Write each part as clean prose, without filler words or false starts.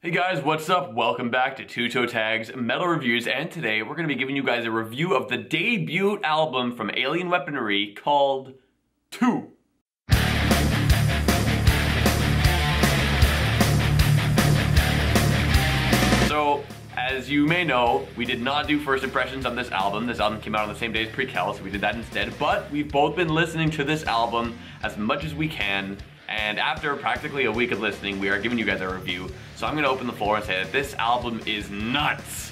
Hey guys, what's up? Welcome back to Toe Tags Metal Reviews, and today we're going to be giving you guys a review of the debut album from Alien Weaponry called 2. So, as you may know, we did not do first impressions on this album. This album came out on the same day as Prequel, so we did that instead. But we've both been listening to this album as much as we can, and after practically a week of listening, we are giving you guys a review. So I'm gonna open the floor and say that this album is nuts.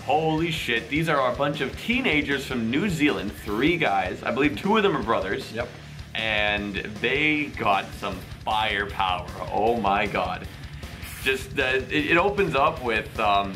Holy shit, these are a bunch of teenagers from New Zealand, 3 guys. I believe 2 of them are brothers. Yep. And they got some firepower, oh my god. Just, it opens up with, oh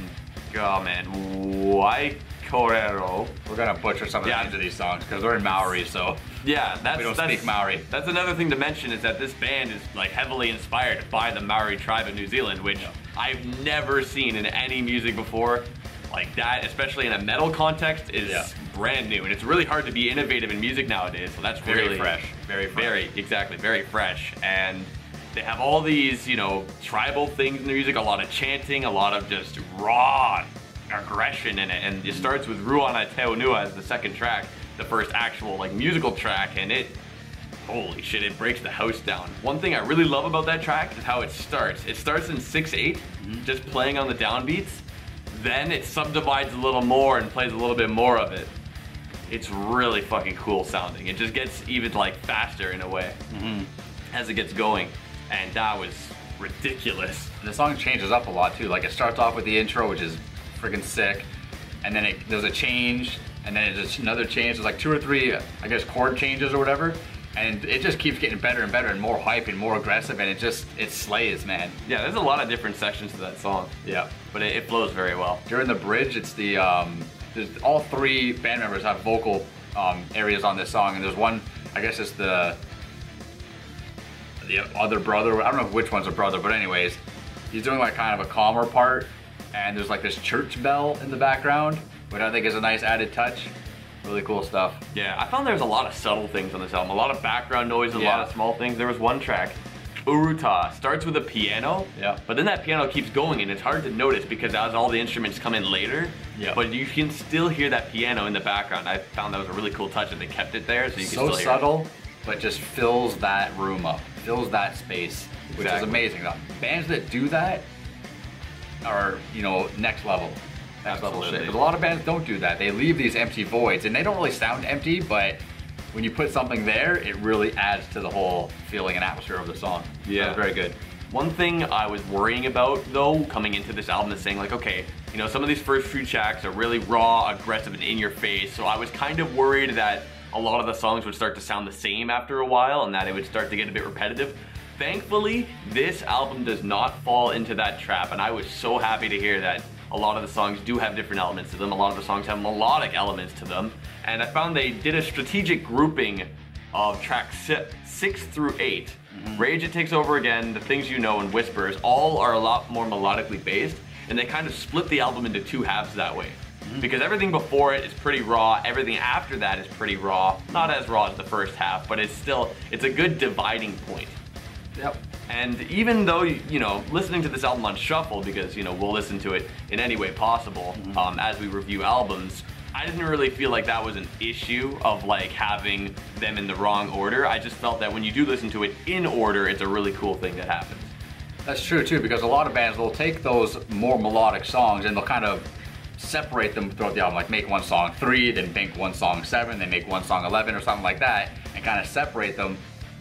man, Waikato. We're gonna butcher some of the names of these songs because we're in Maori, so yeah, we don't speak Maori. That's another thing to mention, is that this band is like heavily inspired by the Maori tribe of New Zealand, which I've never seen in any music before. Like that, especially in a metal context, is brand new, and it's really hard to be innovative in music nowadays. So that's very really fresh, very fresh, and they have all these, you know, tribal things in their music, a lot of chanting, a lot of just raw aggression in it, and it starts with Ruan as the second track, the first actual like musical track, and it, holy shit, it breaks the house down. One thing I really love about that track is how it starts. It starts in 6/8, just playing on the downbeats, then it subdivides a little more and plays a little bit more of it. It's really fucking cool sounding. It just gets even like faster in a way as it gets going, and that was ridiculous. And the song changes up a lot too. Like it starts off with the intro, which is freaking sick, and then there's a change, and then there's another change. There's like 2 or 3, I guess, chord changes or whatever, and it just keeps getting better and better and more hype and more aggressive, and it slays, man. Yeah, there's a lot of different sections to that song. Yeah, but it flows very well. During the bridge, it's the there's all 3 band members have vocal areas on this song, and there's one, I guess it's the other brother. I don't know which one's a brother, but anyways, he's doing like kind of a calmer part, and there's like this church bell in the background, which I think is a nice added touch. Really cool stuff. Yeah, I found there's a lot of subtle things on this album, a lot of background noise, a lot of small things. There was one track, Uruta, starts with a piano, but then that piano keeps going, and it's hard to notice because as all the instruments come in later, but you can still hear that piano in the background. I found that was a really cool touch, and they kept it there, so you can still hear it. So subtle, but just fills that room up, fills that space, which is amazing. Bands that do that are, you know, next level. Next level shit. But a lot of bands don't do that. They leave these empty voids, and they don't really sound empty, but when you put something there, it really adds to the whole feeling and atmosphere of the song. Yeah, that's very good. One thing I was worrying about, though, coming into this album is saying like, okay, you know, some of these first few tracks are really raw, aggressive, and in your face, so I was kind of worried that a lot of the songs would start to sound the same after a while, and that it would start to get a bit repetitive. Thankfully, this album does not fall into that trap, and I was so happy to hear that a lot of the songs do have different elements to them. A lot of the songs have melodic elements to them, and I found they did a strategic grouping of tracks 6 through 8. Rage It Takes Over Again, The Things You Know, and Whispers all are a lot more melodically based, and they kind of split the album into 2 halves that way. Because everything before it is pretty raw, everything after that is pretty raw. Not as raw as the first half, but it's a good dividing point. Yep. And even though, you know, listening to this album on shuffle, because, you know, we'll listen to it in any way possible as we review albums, I didn't really feel like that was an issue of like having them in the wrong order. I just felt that when you do listen to it in order, it's a really cool thing that happens. That's true too, because a lot of bands will take those more melodic songs and they'll kind of separate them throughout the album, like make one song 3, then make one song 7, then make one song 11 or something like that, and kind of separate them,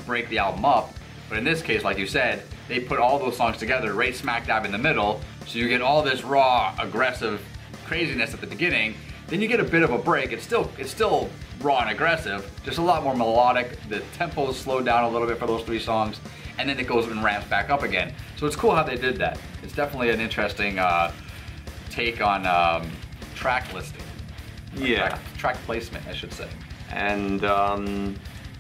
break the album up. But in this case, like you said, they put all those songs together right smack dab in the middle, so you get all this raw, aggressive craziness at the beginning, then you get a bit of a break. It's still raw and aggressive, just a lot more melodic. The tempo is slowed down a little bit for those 3 songs, and then it goes and ramps back up again. So it's cool how they did that. It's definitely an interesting take on track listing. Track placement, I should say. And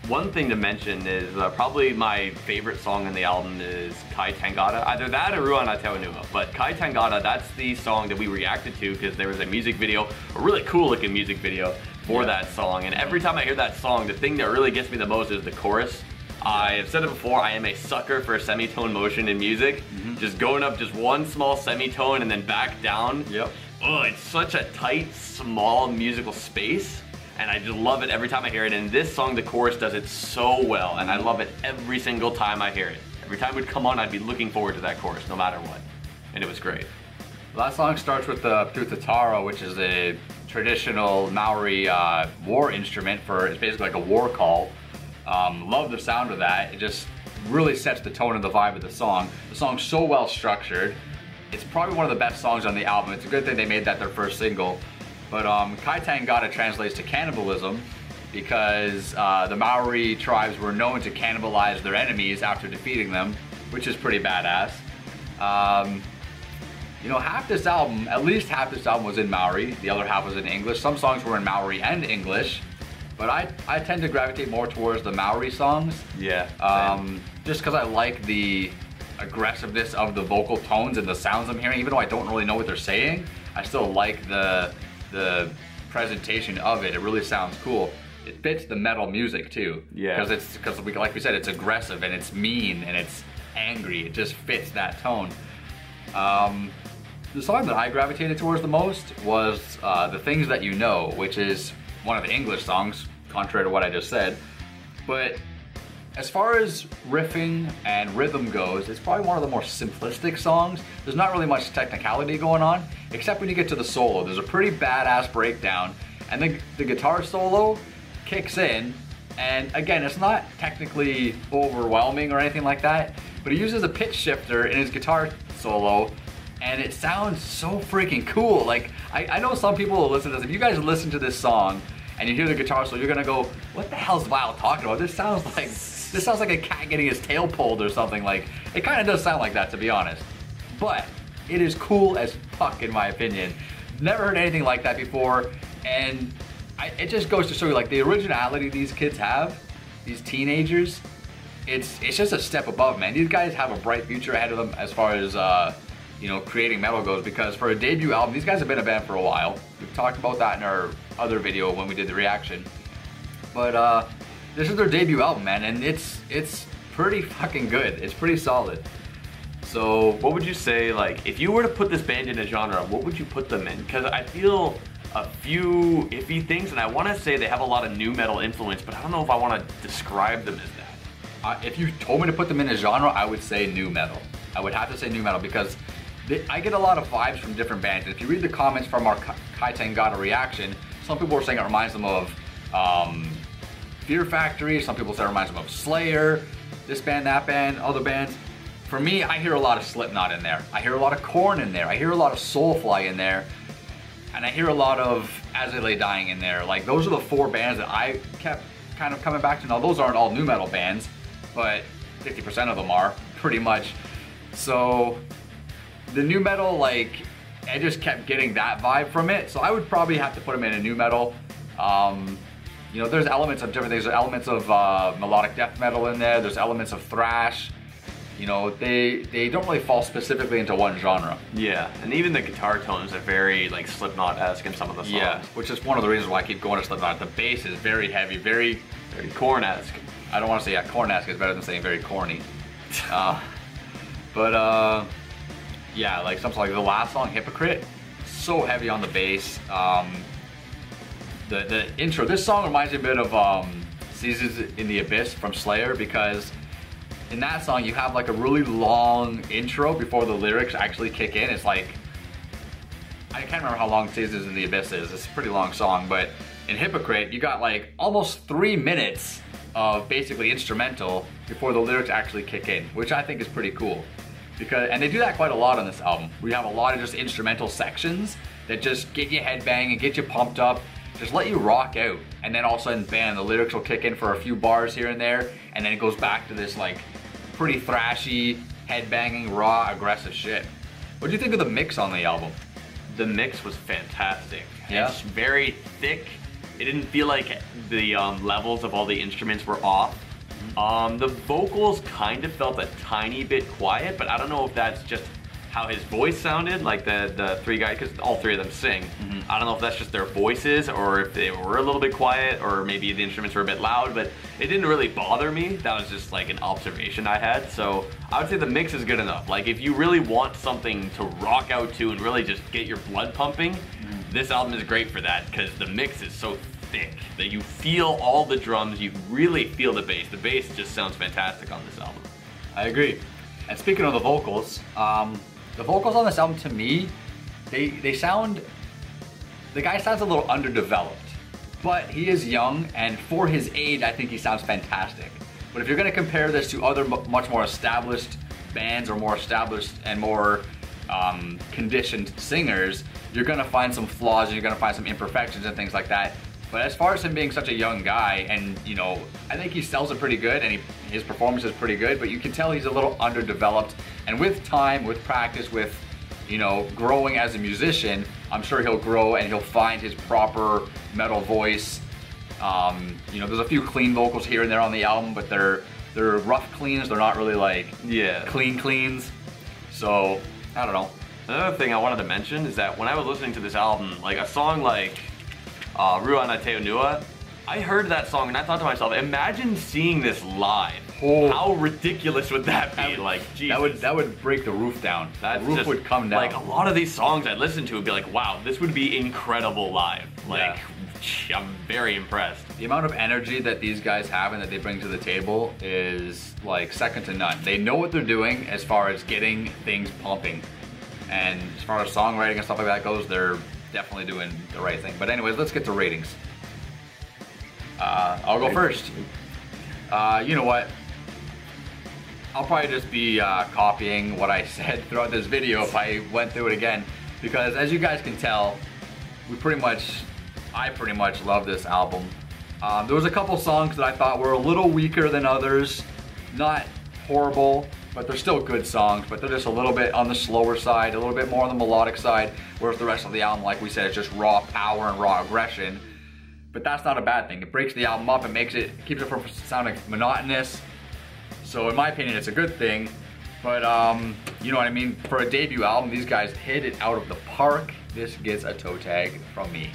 one thing to mention is probably my favorite song on the album is Kai Tangata. Either that or Ruan Atewanua. But Kai Tangata, that's the song that we reacted to because there was a music video, a really cool looking music video for that song. And every time I hear that song, the thing that really gets me the most is the chorus. I have said it before, I am a sucker for semitone motion in music. Just going up just one small semitone and then back down. Yep. Oh, it's such a tight, small musical space. And I just love it every time I hear it. And this song, the chorus does it so well. And I love it every single time I hear it. Every time it would come on, I'd be looking forward to that chorus, no matter what. And it was great. That song starts with the Buta, which is a traditional Maori war instrument it's basically like a war call. Love the sound of that. It just really sets the tone and the vibe of the song. The song's so well structured. It's probably one of the best songs on the album. It's a good thing they made that their first single. But Kaitangata translates to cannibalism because the Maori tribes were known to cannibalize their enemies after defeating them, which is pretty badass. You know, half this album, at least half this album was in Maori, the other half was in English. Some songs were in Maori and English, but I tend to gravitate more towards the Maori songs. Yeah. Just because I like the aggressiveness of the vocal tones and the sounds I'm hearing, even though I don't really know what they're saying, I still like the presentation of it. It really sounds cool. It fits the metal music too. Yeah. Because like we said, it's aggressive and it's mean and it's angry. It just fits that tone. The song that I gravitated towards the most was The Things That You Know, which is one of the English songs, contrary to what I just said. But as far as riffing and rhythm goes, it's probably one of the more simplistic songs. There's not really much technicality going on, except when you get to the solo. There's a pretty badass breakdown, and the guitar solo kicks in, and again, it's not technically overwhelming or anything like that, but he uses a pitch shifter in his guitar solo, and it sounds so freaking cool. Like, I know some people will listen to this. If you guys listen to this song and you hear the guitar solo, you're gonna go, what the hell's Vile talking about? This sounds like a cat getting his tail pulled or something. Like, it kind of does sound like that, to be honest. But it is cool as fuck, in my opinion. Never heard anything like that before, and it just goes to show you, like, the originality these kids have, these teenagers, it's just a step above, man. These guys have a bright future ahead of them as far as you know, creating metal goes, because for a debut album, these guys have been a band for a while. We've talked about that in our other video when we did the reaction. But this is their debut album, man, and it's pretty fucking good. It's pretty solid. So what would you say, like, if you were to put this band in a genre, what would you put them in? Because I feel a few iffy things, and I want to say they have a lot of new metal influence, but I don't know if I want to describe them as that. If you told me to put them in a genre, I would say new metal. I would have to say new metal because I get a lot of vibes from different bands. And if you read the comments from our Kaitangata reaction, some people are saying it reminds them of Fear Factory. Some people say it reminds them of Slayer, this band, that band, other bands. For me, I hear a lot of Slipknot in there. I hear a lot of Korn in there. I hear a lot of Soulfly in there. And I hear a lot of As I Lay Dying in there. Like, those are the four bands that I kept kind of coming back to. Now, those aren't all new metal bands, but 50% of them are, pretty much. So the new metal, like, I just kept getting that vibe from it. So I would probably have to put them in a new metal. You know, there's elements of different things. There's elements of melodic death metal in there. There's elements of thrash. You know, they don't really fall specifically into one genre. Yeah, and even the guitar tones are very, like, Slipknot-esque in some of the songs. Yeah, which is one of the reasons why I keep going to Slipknot. The bass is very heavy, very Korn-esque. I don't want to say, yeah, Korn-esque is better than saying very corny. Yeah, like something like the last song, Hypocrite, so heavy on the bass. The intro, this song reminds me a bit of Seasons in the Abyss from Slayer, because in that song you have like a really long intro before the lyrics actually kick in. It's like, I can't remember how long Seasons in the Abyss is. It's a pretty long song, but in Hypocrite you got like almost 3 minutes of basically instrumental before the lyrics actually kick in, which I think is pretty cool. And they do that quite a lot on this album. We have a lot of just instrumental sections that just get you headbanging, get you pumped up, just let you rock out. And then all of a sudden, bam, the lyrics will kick in for a few bars here and there, and then it goes back to this like pretty thrashy, headbanging, raw, aggressive shit. What do you think of the mix on the album? The mix was fantastic. Yeah. It's very thick. It didn't feel like the levels of all the instruments were off. The vocals kind of felt a tiny bit quiet, but I don't know if that's just how his voice sounded, like the three guys, because all three of them sing. I don't know if that's just their voices or if they were a little bit quiet or maybe the instruments were a bit loud, but it didn't really bother me. That was just like an observation I had. So I would say the mix is good enough. Like if you really want something to rock out to and really just get your blood pumping, this album is great for that because the mix is so thick that you feel all the drums, you really feel the bass. The bass just sounds fantastic on this album. I agree. And speaking of the vocals on this album to me, they sound, the guy sounds a little underdeveloped, but he is young and for his age I think he sounds fantastic. But if you're going to compare this to other much more established bands or more established and more conditioned singers, you're going to find some flaws and you're going to find some imperfections and things like that. But as far as him being such a young guy, and you know, I think he sells it pretty good and his performance is pretty good, but you can tell he's a little underdeveloped. And with time, with practice, with, you know, growing as a musician, I'm sure he'll grow and he'll find his proper metal voice. You know, there's a few clean vocals here and there on the album, but they're rough cleans. They're not really like clean cleans. So I don't know. Another thing I wanted to mention is that when I was listening to this album, like a song like Ruan Nua, I heard that song and I thought to myself, imagine seeing this live. Oh. How ridiculous would that be? Like, Jesus. That would break the roof down. The roof would come down. Like a lot of these songs I'd listen to would be like, wow, this would be incredible live. Like, I'm very impressed. The amount of energy that these guys have and that they bring to the table is like second to none. They know what they're doing as far as getting things pumping. And as far as songwriting and stuff like that goes, they're definitely doing the right thing. But anyways, let's get to ratings. I'll go first. You know what? I'll probably just be copying what I said throughout this video if I went through it again, because as you guys can tell, I pretty much love this album. There was a couple songs that I thought were a little weaker than others. Not horrible, but they're still good songs, but they're just a little bit on the slower side, a little bit more on the melodic side, whereas the rest of the album, like we said, is just raw power and raw aggression. But that's not a bad thing. It breaks the album up and keeps it from sounding monotonous. So in my opinion, it's a good thing. But you know what I mean? For a debut album, these guys hit it out of the park. This gets a toe tag from me.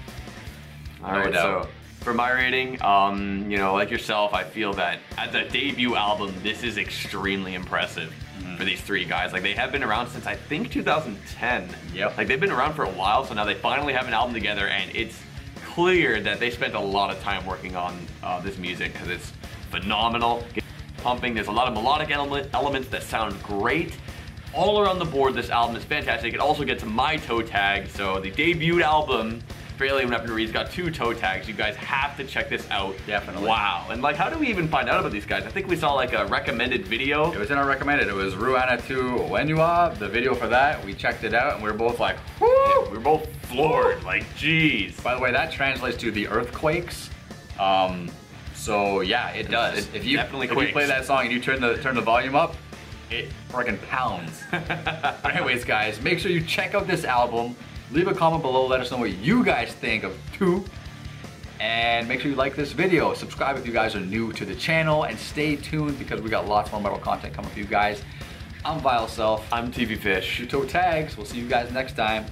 Alright, so for my rating, you know, like yourself, I feel that as a debut album, this is extremely impressive for these three guys. Like, they have been around since I think 2010. Yep. Like, they've been around for a while, so now they finally have an album together, and it's clear that they spent a lot of time working on this music because it's phenomenal. It's pumping. There's a lot of melodic elements that sound great. All around the board, this album is fantastic. It also gets my toe tag, so the debut album, Fairly When After Reed's got 2 toe tags. You guys have to check this out. Definitely. Wow. And like, how do we even find out about these guys? I think we saw like a recommended video. It was in our recommended. It was Ruan to Wenua, the video for that. We checked it out and we were both like, whoo! Yeah, we were both floored. Like, geez. By the way, that translates to the earthquakes. So yeah, it does. If you play that song and you turn the volume up, it friggin' pounds. But anyways, guys, make sure you check out this album. Leave a comment below, let us know what you guys think of 2. And make sure you like this video. Subscribe if you guys are new to the channel, and stay tuned because we got lots more metal content coming for you guys. I'm Vile Self. I'm TV Fish. Toe Tags. We'll see you guys next time.